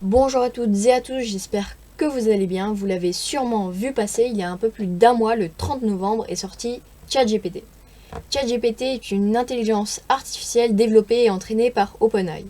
Bonjour à toutes et à tous, j'espère que vous allez bien. Vous l'avez sûrement vu passer, il y a un peu plus d'un mois, le 30 novembre, est sorti ChatGPT. ChatGPT est une intelligence artificielle développée et entraînée par OpenAI.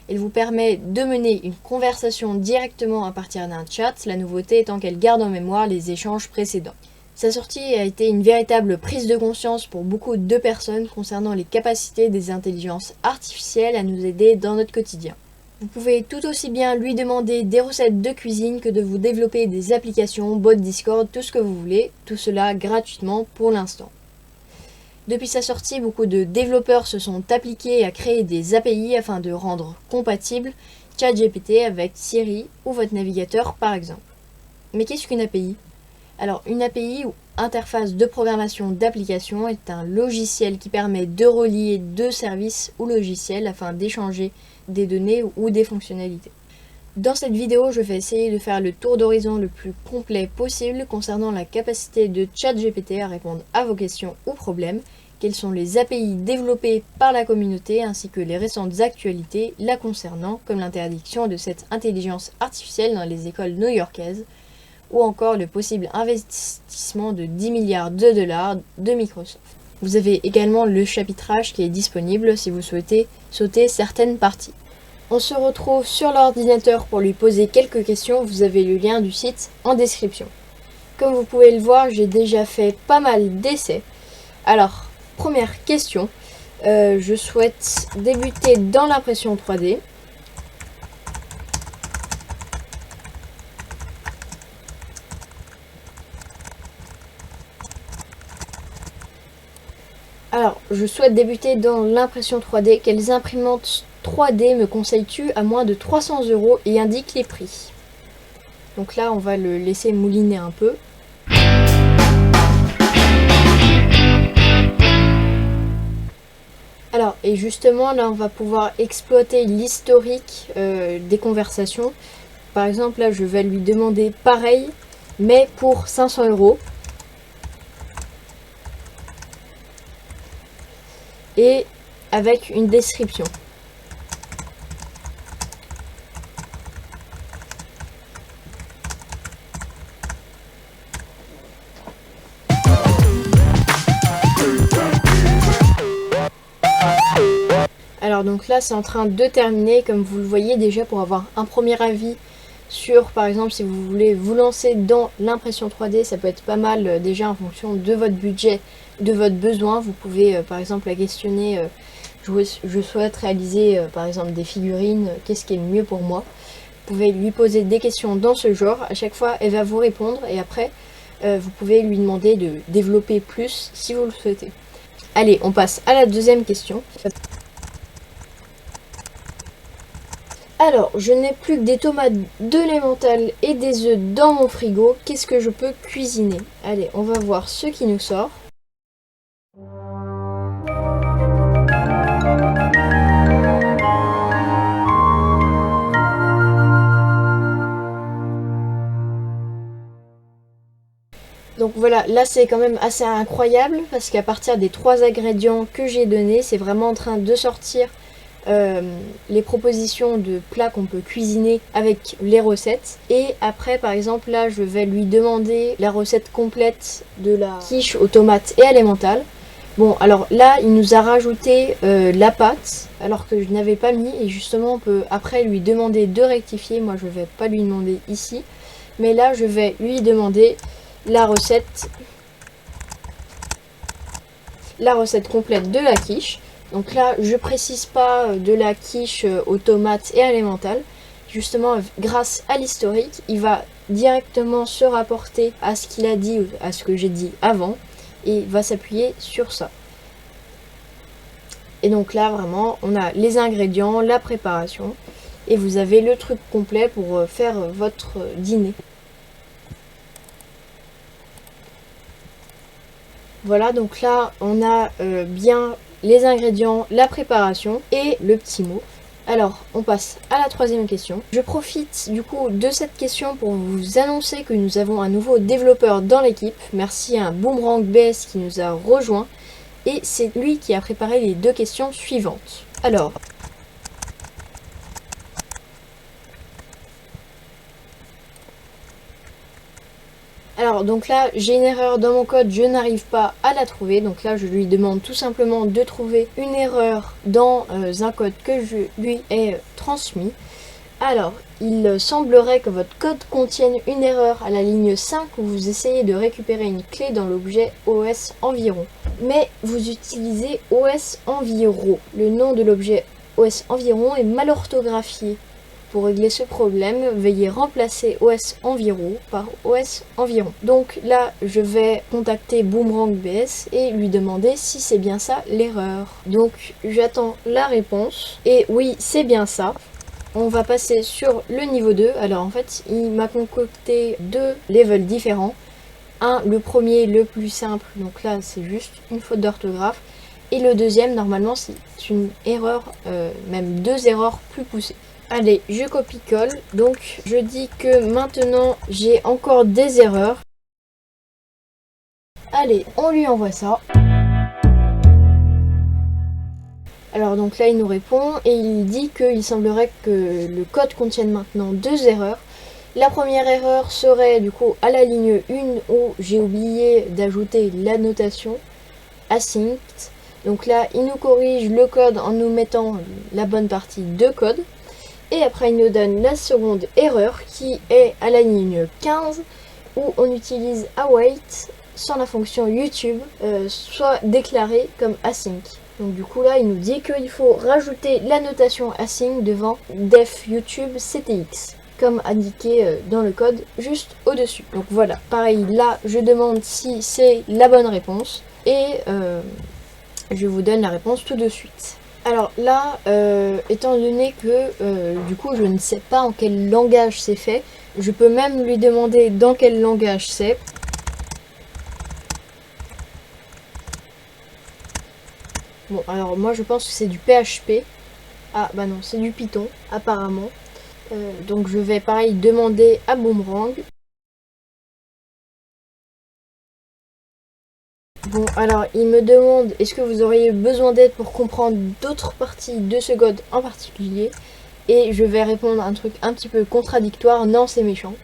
Elle vous permet de mener une conversation directement à partir d'un chat, la nouveauté étant qu'elle garde en mémoire les échanges précédents. Sa sortie a été une véritable prise de conscience pour beaucoup de personnes concernant les capacités des intelligences artificielles à nous aider dans notre quotidien. Vous pouvez tout aussi bien lui demander des recettes de cuisine que de vous développer des applications, bots Discord, tout ce que vous voulez, tout cela gratuitement pour l'instant. Depuis sa sortie, beaucoup de développeurs se sont appliqués à créer des API afin de rendre compatible ChatGPT avec Siri ou votre navigateur par exemple. Mais qu'est-ce qu'une API ? Alors une API ou interface de programmation d'application est un logiciel qui permet de relier deux services ou logiciels afin d'échanger des données ou des fonctionnalités. Dans cette vidéo, je vais essayer de faire le tour d'horizon le plus complet possible concernant la capacité de ChatGPT à répondre à vos questions ou problèmes, quelles sont les API développées par la communauté ainsi que les récentes actualités la concernant, comme l'interdiction de cette intelligence artificielle dans les écoles new-yorkaises, ou encore le possible investissement de 10 milliards de dollars de Microsoft. Vous avez également le chapitrage qui est disponible si vous souhaitez sauter certaines parties. On se retrouve sur l'ordinateur pour lui poser quelques questions, vous avez le lien du site en description. Comme vous pouvez le voir, j'ai déjà fait pas mal d'essais. Alors, première question, je souhaite débuter dans l'impression 3D. Alors, je souhaite débuter dans l'impression 3D. Quelles imprimantes 3D me conseilles-tu à moins de 300 € et indique les prix. Donc là, on va le laisser mouliner un peu. Alors, et justement, là, on va pouvoir exploiter l'historique des conversations. Par exemple, là, je vais lui demander pareil, mais pour 500 €. Et avec une description. Alors donc là c'est en train de terminer comme vous le voyez déjà pour avoir un premier avis sur par exemple si vous voulez vous lancer dans l'impression 3D, ça peut être pas mal déjà en fonction de votre budget, de votre besoin. Vous pouvez par exemple la questionner, je souhaite réaliser par exemple des figurines, qu'est-ce qui est le mieux pour moi. Vous pouvez lui poser des questions dans ce genre, à chaque fois elle va vous répondre et après vous pouvez lui demander de développer plus si vous le souhaitez. Allez, on passe à la deuxième question. Alors, je n'ai plus que des tomates, de l'emmental et des œufs dans mon frigo. Qu'est-ce que je peux cuisiner? Allez, on va voir ce qui nous sort. Donc voilà, là c'est quand même assez incroyable parce qu'à partir des 3 ingrédients que j'ai donnés, c'est vraiment en train de sortir les propositions de plats qu'on peut cuisiner avec les recettes. Et après par exemple là je vais lui demander la recette complète de la quiche aux tomates et à l'emmental. Bon alors là il nous a rajouté la pâte alors que je n'avais pas mis et justement on peut après lui demander de rectifier. Moi je vais pas lui demander ici mais là je vais lui demander la recette complète de la quiche. Donc là, je précise pas de la quiche aux tomates et à l'emmental. Justement, grâce à l'historique, il va directement se rapporter à ce qu'il a dit, à ce que j'ai dit avant, et va s'appuyer sur ça. Et donc là, vraiment, on a les ingrédients, la préparation, et vous avez le truc complet pour faire votre dîner. Voilà, donc là, on a bien les ingrédients, la préparation et le petit mot. Alors, on passe à la troisième question. Je profite du coup de cette question pour vous annoncer que nous avons un nouveau développeur dans l'équipe. Merci à Boomerang BS qui nous a rejoint. Et c'est lui qui a préparé les 2 questions suivantes. Alors, Alors donc là j'ai une erreur dans mon code, je n'arrive pas à la trouver, donc là je lui demande tout simplement de trouver une erreur dans un code que je lui ai transmis. Alors il semblerait que votre code contienne une erreur à la ligne 5 où vous essayez de récupérer une clé dans l'objet OS environ. Mais vous utilisez OS environ. Le nom de l'objet OS environ est mal orthographié. Pour régler ce problème, veuillez remplacer OS environ par OS environ. Donc là, je vais contacter Boomerang BS et lui demander si c'est bien ça l'erreur. Donc j'attends la réponse. Et oui, c'est bien ça. On va passer sur le niveau 2. Alors en fait, il m'a concocté 2 levels différents. Le premier, le plus simple, donc là c'est juste une faute d'orthographe. Et le deuxième, normalement, c'est une erreur, même 2 erreurs plus poussées. Allez, je copie-colle. Donc, je dis que maintenant, j'ai encore des erreurs. Allez, on lui envoie ça. Alors, donc là, il nous répond et il dit qu'il semblerait que le code contienne maintenant 2 erreurs. La première erreur serait du coup à la ligne 1 où j'ai oublié d'ajouter la notation async. Donc là, il nous corrige le code en nous mettant la bonne partie de code. Et après, il nous donne la seconde erreur qui est à la ligne 15 où on utilise await sans la fonction YouTube, soit déclarée comme async. Donc du coup là, il nous dit qu'il faut rajouter la notation async devant def YouTube CTX, comme indiqué dans le code juste au-dessus. Donc voilà, pareil, là, je demande si c'est la bonne réponse et je vous donne la réponse tout de suite. Alors là, étant donné que du coup je ne sais pas en quel langage c'est fait, je peux même lui demander dans quel langage c'est. Bon, alors moi je pense que c'est du PHP. Ah bah non, c'est du Python apparemment. Donc je vais pareil demander à Boomerang. Bon, alors il me demande est-ce que vous auriez besoin d'aide pour comprendre d'autres parties de ce code en particulier. Et je vais répondre un truc un petit peu contradictoire, non c'est méchant.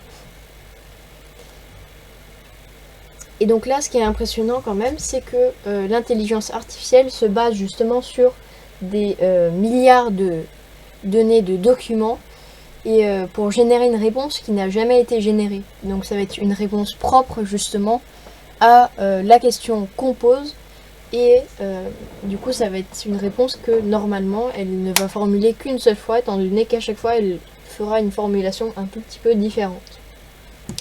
Et donc là ce qui est impressionnant quand même, c'est que l'intelligence artificielle se base justement sur des milliards de données de documents et pour générer une réponse qui n'a jamais été générée. Donc ça va être une réponse propre justement à la question qu'on pose et du coup ça va être une réponse que normalement elle ne va formuler qu'une seule fois étant donné qu'à chaque fois elle fera une formulation un tout petit peu différente.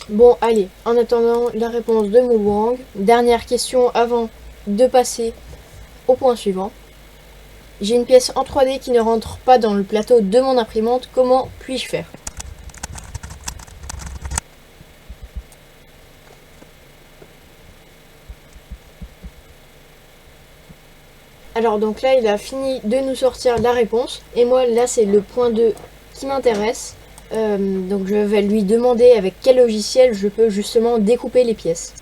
Bon allez, en attendant la réponse de Boomerang, dernière question avant de passer au point suivant. J'ai une pièce en 3D qui ne rentre pas dans le plateau de mon imprimante, comment puis-je faire ? Alors donc là il a fini de nous sortir la réponse et moi là c'est le point 2 qui m'intéresse. Donc je vais lui demander avec quel logiciel je peux justement découper les pièces.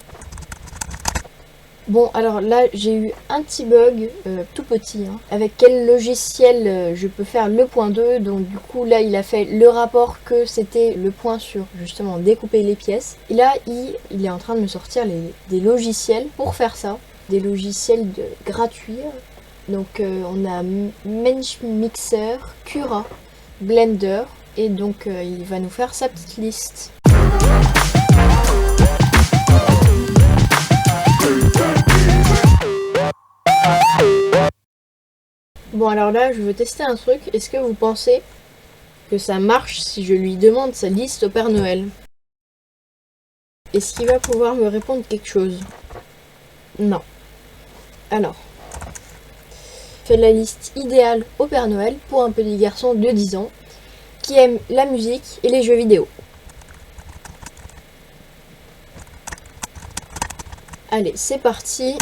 Bon alors là j'ai eu un petit bug tout petit hein. Avec quel logiciel je peux faire le point 2. Donc du coup là il a fait le rapport que c'était le point sur justement découper les pièces. Et là il est en train de me sortir des logiciels pour faire ça. Des logiciels gratuits. Donc on a MenchMixer, Cura, Blender et donc il va nous faire sa petite liste. Bon alors là je veux tester un truc, est-ce que vous pensez que ça marche si je lui demande sa liste au Père Noël? Est-ce qu'il va pouvoir me répondre quelque chose? Non. Alors, fais la liste idéale au Père Noël pour un petit garçon de 10 ans qui aime la musique et les jeux vidéo. Allez, c'est parti.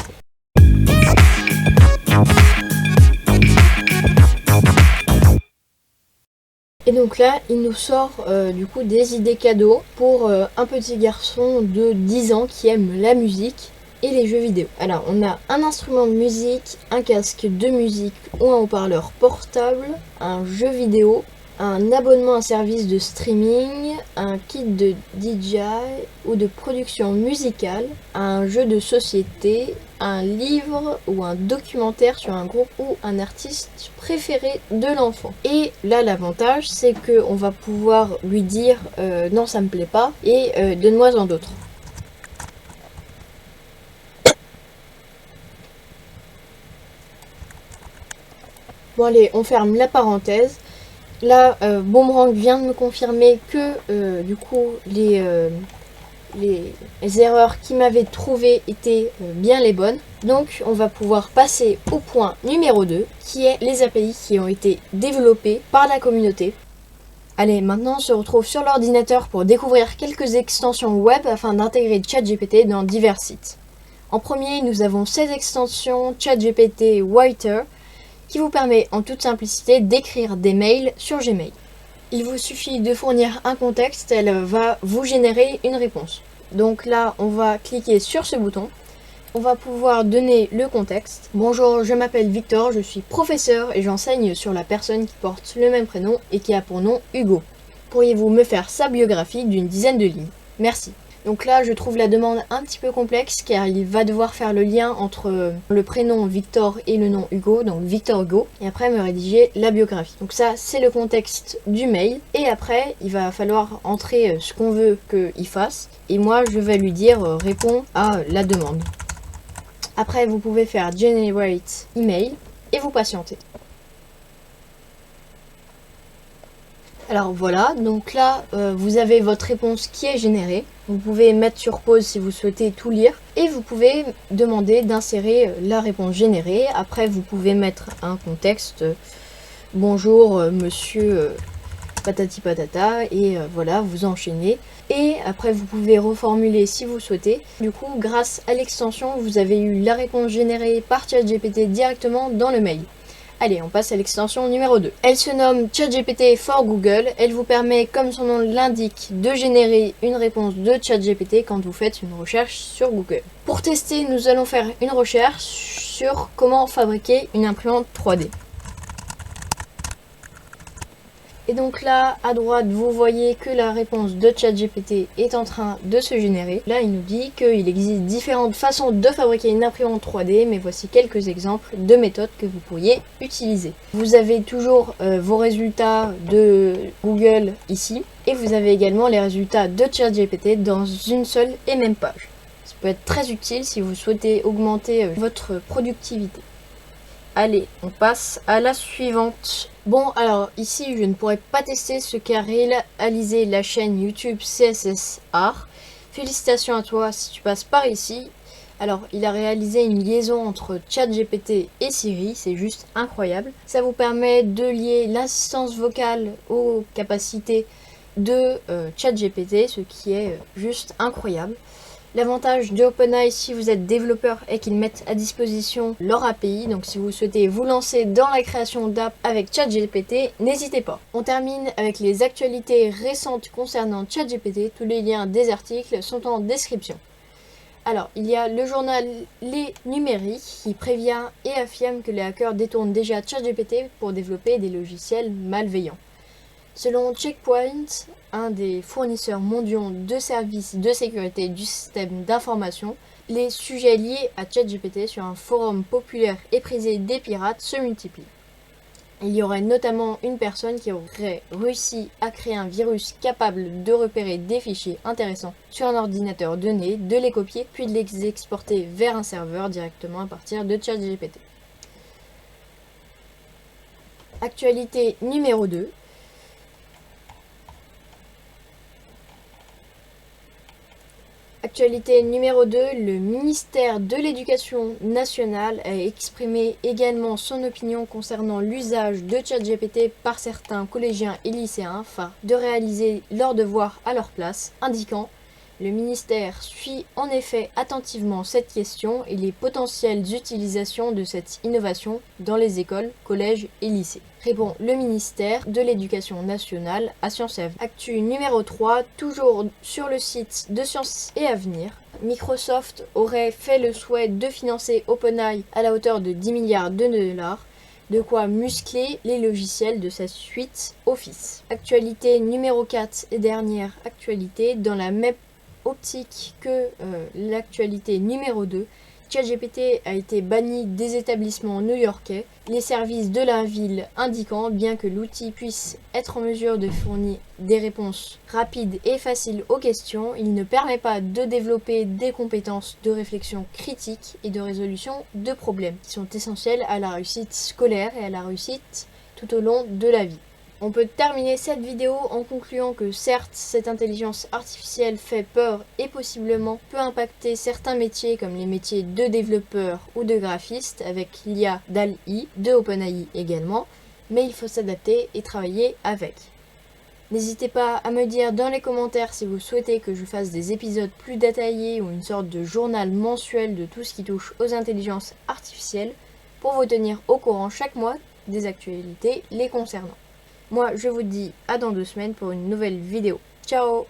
Et donc là, il nous sort du coup des idées cadeaux pour un petit garçon de 10 ans qui aime la musique et les jeux vidéo. Alors, on a un instrument de musique, un casque de musique ou un haut-parleur portable, un jeu vidéo un abonnement à un service de streaming, un kit de DJ ou de production musicale, un jeu de société, un livre ou un documentaire sur un groupe ou un artiste préféré de l'enfant. Et là, l'avantage, c'est qu'on va pouvoir lui dire non, ça me plaît pas et donne-moi en d'autres. Bon allez, on ferme la parenthèse. Là, Boomerang vient de me confirmer que du coup les erreurs qu'il m'avait trouvées étaient bien les bonnes. Donc on va pouvoir passer au point numéro 2, qui est les API qui ont été développés par la communauté. Allez, maintenant on se retrouve sur l'ordinateur pour découvrir quelques extensions web afin d'intégrer ChatGPT dans divers sites. En premier, nous avons cette extension ChatGPT Writer, qui vous permet en toute simplicité d'écrire des mails sur Gmail. Il vous suffit de fournir un contexte, elle va vous générer une réponse. Donc là, on va cliquer sur ce bouton. On va pouvoir donner le contexte. Bonjour, je m'appelle Victor, je suis professeur et j'enseigne sur la personne qui porte le même prénom et qui a pour nom Hugo. Pourriez-vous me faire sa biographie d'une dizaine de lignes? Merci. Donc là, je trouve la demande un petit peu complexe car il va devoir faire le lien entre le prénom Victor et le nom Hugo, donc Victor Hugo, et après me rédiger la biographie. Donc ça, c'est le contexte du mail, et après, il va falloir entrer ce qu'on veut qu'il fasse, et moi, je vais lui dire réponds à la demande. Après, vous pouvez faire Generate Email, et vous patientez. Alors voilà, donc là, vous avez votre réponse qui est générée. Vous pouvez mettre sur pause si vous souhaitez tout lire. Et vous pouvez demander d'insérer la réponse générée. Après, vous pouvez mettre un contexte. Bonjour, monsieur patati patata. Et voilà, vous enchaînez. Et après, vous pouvez reformuler si vous souhaitez. Du coup, grâce à l'extension, vous avez eu la réponse générée par ChatGPT directement dans le mail. Allez, on passe à l'extension numéro 2. Elle se nomme ChatGPT for Google. Elle vous permet, comme son nom l'indique, de générer une réponse de ChatGPT quand vous faites une recherche sur Google. Pour tester, nous allons faire une recherche sur comment fabriquer une imprimante 3D. Et donc là, à droite, vous voyez que la réponse de ChatGPT est en train de se générer. Là, il nous dit qu'il existe différentes façons de fabriquer une imprimante 3D, mais voici quelques exemples de méthodes que vous pourriez utiliser. Vous avez toujours vos résultats de Google ici, et vous avez également les résultats de ChatGPT dans une seule et même page. Ça peut être très utile si vous souhaitez augmenter votre productivité. Allez, on passe à la suivante. Bon, alors ici, je ne pourrais pas tester ce qu'a réalisé la chaîne YouTube CSS Art. Félicitations à toi si tu passes par ici. Alors, il a réalisé une liaison entre ChatGPT et Siri, c'est juste incroyable. Ça vous permet de lier l'assistance vocale aux capacités de ChatGPT, ce qui est juste incroyable. L'avantage de OpenAI si vous êtes développeur est qu'ils mettent à disposition leur API, donc si vous souhaitez vous lancer dans la création d'app avec ChatGPT, n'hésitez pas. On termine avec les actualités récentes concernant ChatGPT, tous les liens des articles sont en description. Alors, il y a le journal Les Numériques qui prévient et affirme que les hackers détournent déjà ChatGPT pour développer des logiciels malveillants. Selon Checkpoint, un des fournisseurs mondiaux de services de sécurité du système d'information, les sujets liés à ChatGPT sur un forum populaire et prisé des pirates se multiplient. Il y aurait notamment une personne qui aurait réussi à créer un virus capable de repérer des fichiers intéressants sur un ordinateur donné, de les copier, puis de les exporter vers un serveur directement à partir de ChatGPT. Actualité numéro 2. Actualité numéro 2, le ministère de l'Éducation nationale a exprimé également son opinion concernant l'usage de ChatGPT par certains collégiens et lycéens afin de réaliser leurs devoirs à leur place, indiquant « Le ministère suit en effet attentivement cette question et les potentielles utilisations de cette innovation dans les écoles, collèges et lycées ». Répond le ministère de l'Éducation nationale à Sciences et Avenir. Actu numéro 3, toujours sur le site de Sciences et Avenir. Microsoft aurait fait le souhait de financer OpenAI à la hauteur de 10 milliards de dollars. De quoi muscler les logiciels de sa suite Office. Actualité numéro 4 et dernière actualité, dans la même optique que l'actualité numéro 2, ChatGPT a été banni des établissements new-yorkais, les services de la ville indiquant, bien que l'outil puisse être en mesure de fournir des réponses rapides et faciles aux questions, il ne permet pas de développer des compétences de réflexion critique et de résolution de problèmes qui sont essentielles à la réussite scolaire et à la réussite tout au long de la vie. On peut terminer cette vidéo en concluant que certes, cette intelligence artificielle fait peur et possiblement peut impacter certains métiers comme les métiers de développeur ou de graphiste avec l'IA DALL-E, de OpenAI également, mais il faut s'adapter et travailler avec. N'hésitez pas à me dire dans les commentaires si vous souhaitez que je fasse des épisodes plus détaillés ou une sorte de journal mensuel de tout ce qui touche aux intelligences artificielles pour vous tenir au courant chaque mois des actualités les concernant. Moi, je vous dis à dans 2 semaines pour une nouvelle vidéo. Ciao!